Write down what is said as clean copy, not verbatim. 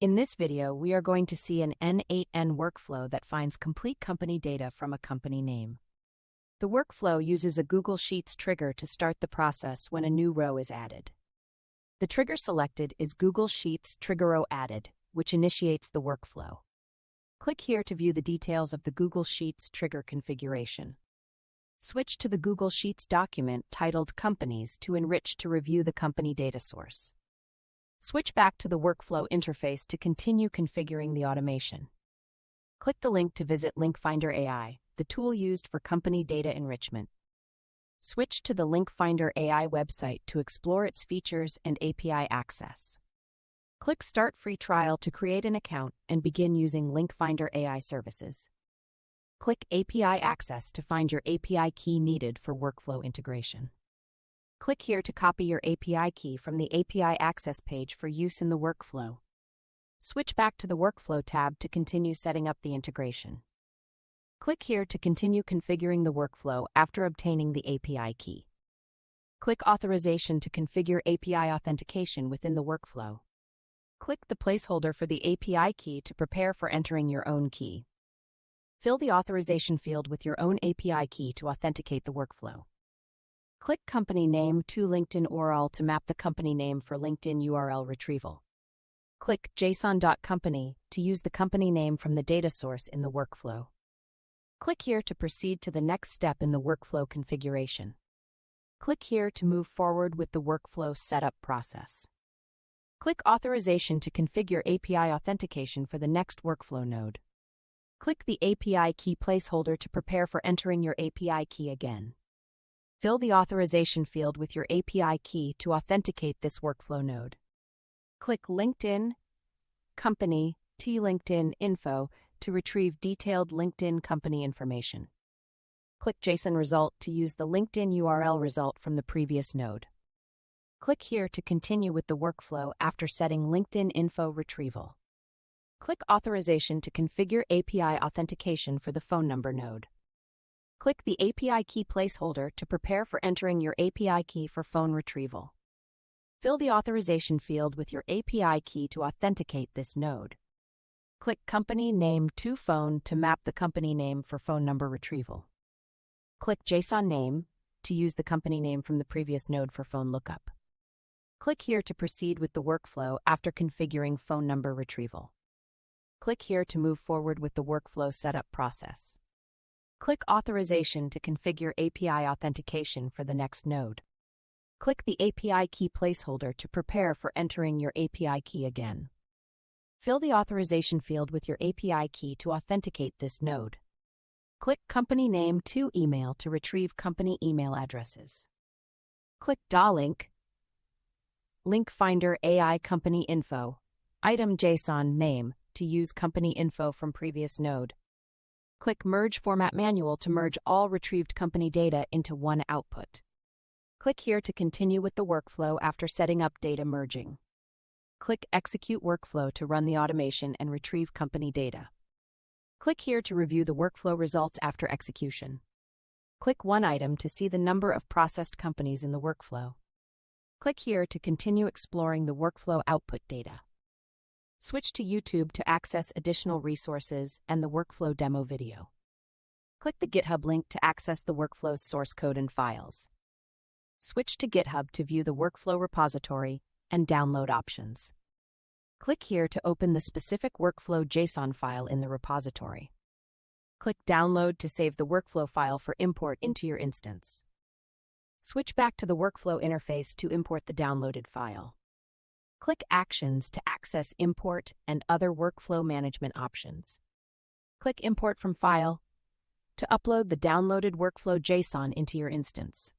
In this video, we are going to see an N8N workflow that finds complete company data from a company name. The workflow uses a Google Sheets trigger to start the process when a new row is added. The trigger selected is Google Sheets Trigger Row Added, which initiates the workflow. Click here to view the details of the Google Sheets trigger configuration. Switch to the Google Sheets document titled Companies to enrich to review the company data source. Switch back to the workflow interface to continue configuring the automation. Click the link to visit LinkFinder AI, the tool used for company data enrichment. Switch to the LinkFinder AI website to explore its features and API access. Click Start Free Trial to create an account and begin using LinkFinder AI services. Click API Access to find your API key needed for workflow integration. Click here to copy your API key from the API Access page for use in the workflow. Switch back to the Workflow tab to continue setting up the integration. Click here to continue configuring the workflow after obtaining the API key. Click Authorization to configure API authentication within the workflow. Click the placeholder for the API key to prepare for entering your own key. Fill the authorization field with your own API key to authenticate the workflow. Click Company Name to LinkedIn URL to map the company name for LinkedIn URL retrieval. Click JSON.company to use the company name from the data source in the workflow. Click here to proceed to the next step in the workflow configuration. Click here to move forward with the workflow setup process. Click Authorization to configure API authentication for the next workflow node. Click the API key placeholder to prepare for entering your API key again. Fill the authorization field with your API key to authenticate this workflow node. Click LinkedIn Company LinkedIn Info to retrieve detailed LinkedIn company information. Click JSON Result to use the LinkedIn URL result from the previous node. Click here to continue with the workflow after setting LinkedIn Info retrieval. Click Authorization to configure API authentication for the phone number node. Click the API key placeholder to prepare for entering your API key for phone retrieval. Fill the authorization field with your API key to authenticate this node. Click Company Name to Phone to map the company name for phone number retrieval. Click JSON Name to use the company name from the previous node for phone lookup. Click here to proceed with the workflow after configuring phone number retrieval. Click here to move forward with the workflow setup process. Click Authorization to configure API authentication for the next node. Click the API key placeholder to prepare for entering your API key again. Fill the authorization field with your API key to authenticate this node. Click Company Name to Email to retrieve company email addresses. Click DA-Link, LinkFinder AI Company Info, Item JSON Name to use company info from previous node. Click Merge Format Manual to merge all retrieved company data into one output. Click here to continue with the workflow after setting up data merging. Click Execute Workflow to run the automation and retrieve company data. Click here to review the workflow results after execution. Click one item to see the number of processed companies in the workflow. Click here to continue exploring the workflow output data. Switch to YouTube to access additional resources and the workflow demo video. Click the GitHub link to access the workflow's source code and files. Switch to GitHub to view the workflow repository and download options. Click here to open the specific workflow JSON file in the repository. Click Download to save the workflow file for import into your instance. Switch back to the workflow interface to import the downloaded file. Click Actions to access import and other workflow management options. Click Import from File to upload the downloaded workflow JSON into your instance.